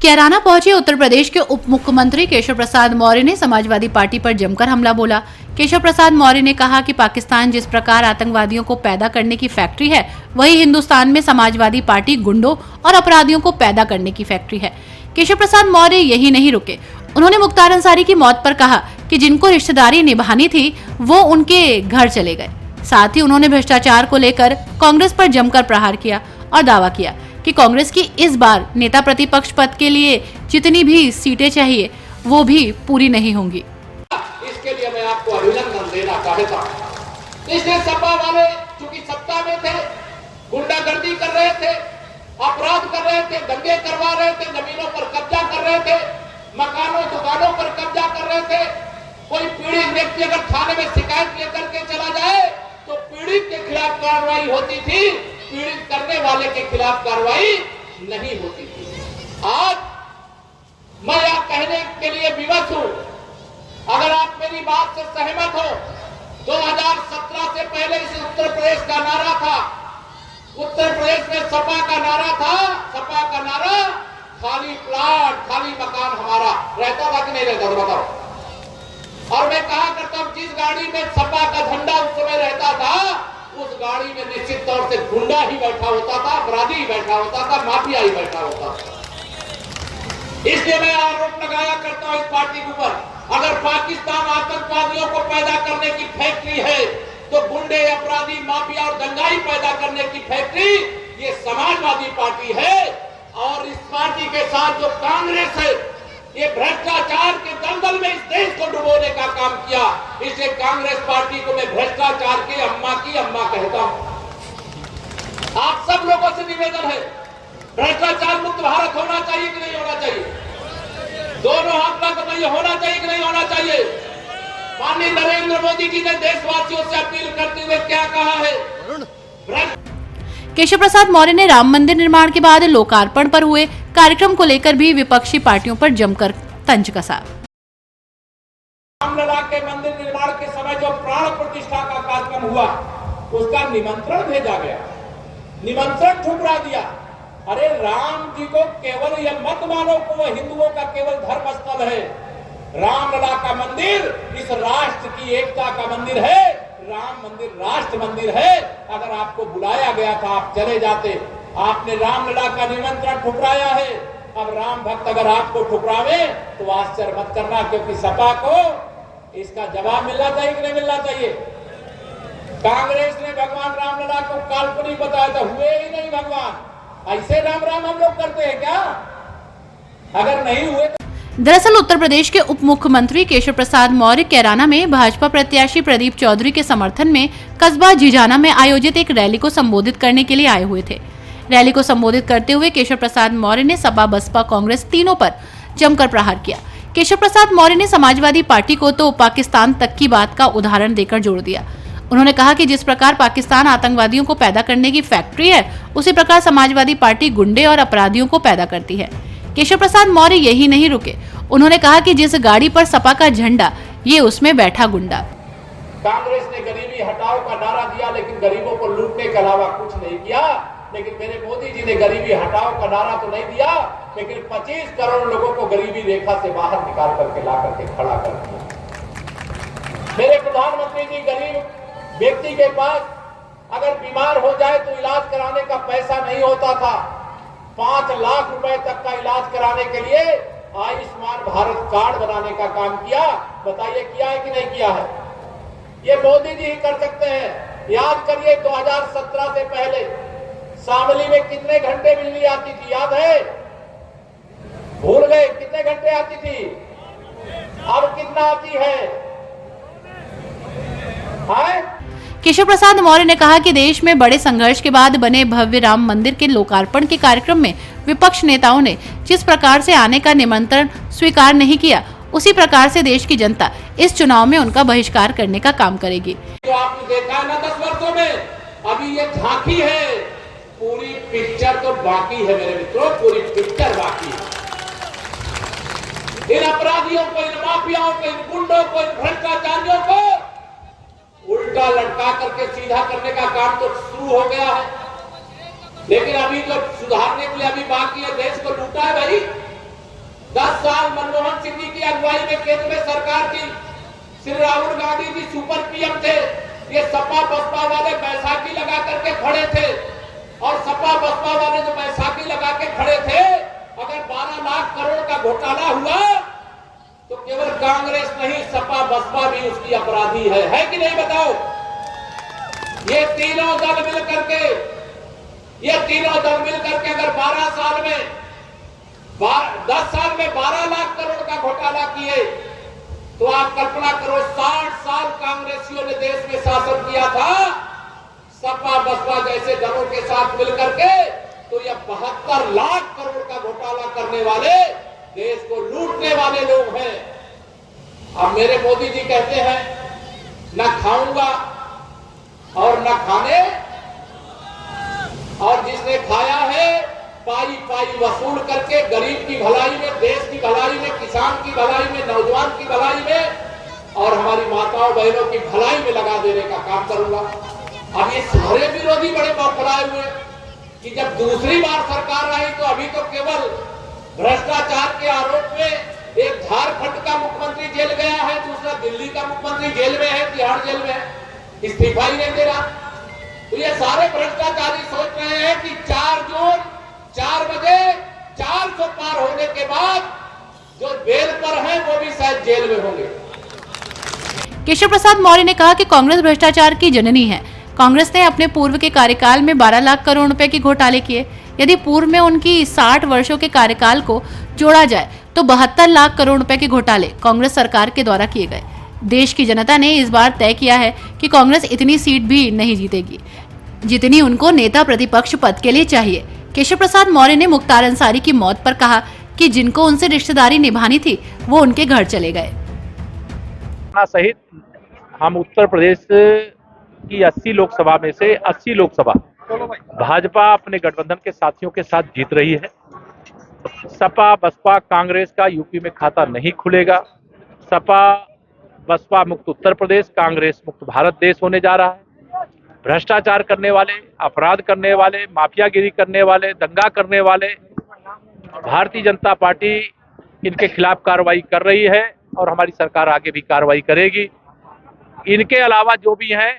कैराना पहुंचे उत्तर प्रदेश के उप मुख्यमंत्री केशव प्रसाद मौर्य ने समाजवादी पार्टी पर जमकर हमला बोला। केशव प्रसाद मौर्य ने कहा कि पाकिस्तान जिस प्रकार आतंकवादियों को पैदा करने की फैक्ट्री है, वही हिंदुस्तान में समाजवादी पार्टी गुंडों और अपराधियों को पैदा करने की फैक्ट्री है। केशव प्रसाद मौर्य यही नहीं रुके। उन्होंने मुख्तार अंसारी की मौत पर कहा कि जिनको रिश्तेदारी निभानी थी वो उनके घर चले गए। साथ ही उन्होंने भ्रष्टाचार को लेकर कांग्रेस पर जमकर प्रहार किया और दावा किया कि कांग्रेस की इस बार नेता प्रतिपक्ष पद के लिए जितनी भी सीटें चाहिए वो भी पूरी नहीं होंगी। इसके लिए मैं आपको अभिनंदन देना चाहता हूं। इसलिए सपा वाले चूंकि सत्ता में थे, गुंडागर्दी कर रहे थे, अपराध कर रहे थे, दंगे करवा रहे थे, जमीनों पर कब्जा कर रहे थे, मकानों दुकानों पर कब्जा कर रहे थे। कोई पीड़ित व्यक्ति अगर थाने में शिकायत लेकर के चला जाए तो पीड़ित के खिलाफ कार्रवाई होती थी, पीड़ित करने वाले के खिलाफ कार्रवाई नहीं होती थी। आज मैं यह कहने के लिए विवश हूं, अगर आप मेरी बात से सहमत हो, 2017 से पहले इस उत्तर प्रदेश का नारा था, उत्तर प्रदेश में सपा का नारा था, सपा का नारा खाली प्लाट खाली मकान हमारा रहता था कि नहीं रहता था बताओ। और मैं कहा करता हूं जिस गाड़ी में सपा का झंडा उस समय रहता था उस गाड़ी में निश्चित तौर से गुंडा ही बैठा होता था, अपराधी ही बैठा होता था, माफिया ही बैठा होता था। इसलिए मैं आरोप लगाया करता हूं इस पार्टी के ऊपर, अगर पाकिस्तान आतंकवादियों को पैदा करने की फैक्ट्री है तो गुंडे, अपराधी, माफिया और दंगाई पैदा करने की फैक्ट्री ये समाजवादी पार्टी है। और इस पार्टी के साथ जो कांग्रेस है ये भ्रष्टाचार के दलदल में इस देश को डुबोने का काम किया। इसलिए कांग्रेस पार्टी को मैं भ्रष्टाचार की अम्मा कहता हूं। आप सब लोगों से निवेदन है, भ्रष्टाचार मुक्त भारत होना चाहिए कि नहीं होना चाहिए? दोनों हाथ में बताइए, होना चाहिए कि नहीं होना चाहिए? माननीय नरेंद्र मोदी जी ने देशवासियों से अपील करते हुए क्या कहा है? केशव प्रसाद मौर्य ने राम मंदिर निर्माण के बाद लोकार्पण पर हुए कार्यक्रम को लेकर भी विपक्षी पार्टियों पर जमकर तंज कसा। रामलला के मंदिर निर्माण के समय जो प्राण प्रतिष्ठा का कार्यक्रम हुआ उसका निमंत्रण भेजा गया, निमंत्रण ठुकरा दिया। अरे राम जी को केवल यह मत मानो कि वह हिंदुओं का केवल धर्म स्थल है। रामलला का मंदिर इस राष्ट्र की एकता का मंदिर है, राम मंदिर राष्ट्र मंदिर है। अगर आपको बुलाया गया था आप चले जाते, आपने रामलला का निमंत्रण ठुकराया है। अब राम भक्त अगर आपको ठुकरावे तो आश्चर्य मत करना, क्योंकि सपा को इसका जवाब मिलना चाहिए कि नहीं मिलना चाहिए? कांग्रेस ने भगवान रामलला को काल्पनिक बताया था, हुए ही नहीं भगवान। ऐसे राम राम हम लोग करते हैं क्या? अगर नहीं हुए तो दरअसल उत्तर प्रदेश के उप मुख्यमंत्री केशव प्रसाद मौर्य कैराना में भाजपा प्रत्याशी प्रदीप चौधरी के समर्थन में कस्बा झिझाना में आयोजित एक रैली को संबोधित करने के लिए आए हुए थे। रैली को संबोधित करते हुए केशव प्रसाद मौर्य ने सपा, बसपा, कांग्रेस तीनों पर जमकर प्रहार किया। केशव प्रसाद मौर्य ने समाजवादी पार्टी को तो पाकिस्तान तक की बात का उदाहरण देकर जोड़ दिया। उन्होंने कहा कि जिस प्रकार पाकिस्तान आतंकवादियों को पैदा करने की फैक्ट्री है, उसी प्रकार समाजवादी पार्टी गुंडे और अपराधियों को पैदा करती है। केशव प्रसाद मौर्य यही नहीं रुके। उन्होंने कहा कि जिस गाड़ी पर सपा का झंडा, ये उसमें बैठा गुंडा। कांग्रेस ने गरीबी हटाओ का नारा दिया लेकिन गरीबों को लूटने के अलावा कुछ नहीं किया। लेकिन मेरे मोदी जी ने गरीबी हटाओ का नारा तो नहीं दिया, लेकिन 25 करोड़ लोगों को गरीबी रेखा से बाहर निकाल करके ला करके खड़ा कर दिया। मेरे प्रधानमंत्री जी, गरीब व्यक्ति के पास अगर बीमार हो जाए तो इलाज कराने का पैसा नहीं होता था। 5 लाख रुपए तक का इलाज कराने के लिए आयुष्मान भारत कार्ड बनाने का काम किया। बताइए किया है कि नहीं किया है? ये मोदी जी ही कर सकते हैं। याद करिए 2017 से पहले शामली में कितने घंटे बिजली आती थी, याद है? भूल गए? कितने घंटे आती थी? अब कितना आती है? केशव प्रसाद मौर्य ने कहा कि देश में बड़े संघर्ष के बाद बने भव्य राम मंदिर के लोकार्पण के कार्यक्रम में विपक्ष नेताओं ने जिस प्रकार से आने का निमंत्रण स्वीकार नहीं किया, उसी प्रकार से देश की जनता इस चुनाव में उनका बहिष्कार करने का काम करेगी। तो आपने देखा ना 10 वर्षों में, अभी ये झांकी है, पूरी पिक्चर तो बाकी है मेरे मित्रों, पूरी पिक्चर बाकी है। इन अपराधियों को, इन माफियाओं को, इन गुंडों को, इन भ्रष्टाचारियों को उल्टा लटका करके सीधा करने का काम तो शुरू हो गया है, लेकिन अभी जो सुधारने के लिए अभी बाकी है, देश को लूटा है भाई। गांधी जी की अगुवाई में केंद्र में सरकार थी, श्री राहुल गांधी जी सुपर पीएम थे, ये सपा बसपा वाले बैसाखी लगा करके खड़े थे, और सपा बसपा वाले जो बैसाखी लगा के खड़े थे, अगर 12 लाख करोड़ का घोटाला हुआ तो केवल कांग्रेस नहीं, सपा बसपा भी उसकी अपराधी है कि नहीं बताओ? ये तीनों दल मिलकर के अगर 12 साल में 10 साल में 12 लाख करोड़ का घोटाला किए, तो आप कल्पना करो 60 साल कांग्रेसियों ने देश में शासन किया था सपा बसपा जैसे दलों के साथ मिलकर के, तो यह 72 लाख करोड़ का घोटाला करने वाले, देश को लूटने वाले लोग हैं। अब मेरे मोदी जी कहते हैं न खाऊंगा और न खाने, और जिसने खाया है पाई पाई वसूल करके गरीब की भलाई में, देश की भलाई में, किसान की भलाई में, नौजवान की भलाई में और हमारी माताओं बहनों की भलाई में लगा देने का काम करूंगा। अब ये सारे विरोधी बड़े बौखलाए हुए कि जब दूसरी बार सरकार आई तो अभी तो केवल भ्रष्टाचार के आरोप में एक झारखंड का मुख्यमंत्री जेल गया है, दूसरा दिल्ली का मुख्यमंत्री जेल में है, तिहाड़ जेल में है, इस्तीफा ही नहीं दे रहा। तो ये सारे भ्रष्टाचारी सोच रहे हैं कि 4 जून 4 बजे 400 पार होने के बाद जो बेल पर हैं वो भी शायद जेल में होंगे। केशव प्रसाद मौर्य ने कहा कि कांग्रेस भ्रष्टाचार की जननी है। कांग्रेस ने अपने पूर्व के कार्यकाल में 12 लाख करोड़ रुपए के घोटाले किए। यदि पूर्व में उनकी 60 वर्षों के कार्यकाल को जोड़ा जाए तो 72 लाख करोड़ रुपए के घोटाले कांग्रेस सरकार के द्वारा किए गए। देश की जनता ने इस बार तय किया है कि कांग्रेस इतनी सीट भी नहीं जीतेगी जितनी उनको नेता प्रतिपक्ष पद के लिए चाहिए। केशव प्रसाद मौर्य ने मुख्तार अंसारी की मौत पर कहा कि जिनको उनसे रिश्तेदारी निभानी थी वो उनके घर चले गए। सहित हम उत्तर प्रदेश की 80 लोकसभा में से 80 लोकसभा भाजपा अपने गठबंधन के साथियों के साथ जीत रही है। सपा बसपा कांग्रेस का यूपी में खाता नहीं खुलेगा। सपा बसपा मुक्त उत्तर प्रदेश, कांग्रेस मुक्त भारत देश होने जा रहा है। भ्रष्टाचार करने वाले, अपराध करने वाले, माफियागिरी करने वाले, दंगा करने वाले, भारतीय जनता पार्टी इनके खिलाफ कार्रवाई कर रही है और हमारी सरकार आगे भी कार्रवाई करेगी। इनके अलावा जो भी हैं,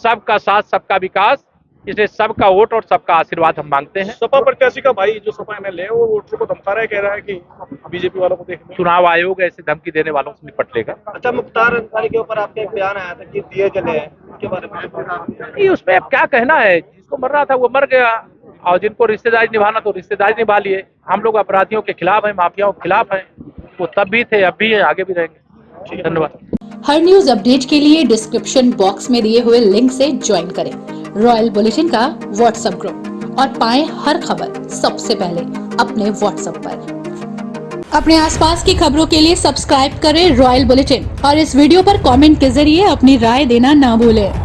सबका साथ सबका विकास, इसलिए सबका वोट और सबका आशीर्वाद हम मांगते हैं। सपा प्रत्याशी का भाई जो सपा एमएलए है वो वोटरों को धमका रहा है, कह रहा है कि बीजेपी वालों को देखने। चुनाव आयोग ऐसे धमकी देने वालों से निपट लेगा। अच्छा, मुख्तार अंसारी के ऊपर आपका एक बयान आया था कि दिए जले हैं, उसके बारे में नहीं, उसमें अब क्या कहना है। जिसको मरना था वो मर गया और जिनको रिश्तेदारी निभाना तो रिश्तेदारी निभा लिए। हम लोग अपराधियों के खिलाफ हैं, माफियाओं के खिलाफ हैं। वो तब भी थे, अब भी हैं, आगे भी रहेंगे। धन्यवाद। हर न्यूज अपडेट के लिए डिस्क्रिप्शन बॉक्स में दिए हुए लिंक से ज्वाइन करें रॉयल बुलेटिन का व्हाट्सएप ग्रुप और पाएं हर खबर सबसे पहले अपने व्हाट्सएप पर। अपने आसपास की खबरों के लिए सब्सक्राइब करें रॉयल बुलेटिन और इस वीडियो पर कमेंट के जरिए अपनी राय देना ना भूलें।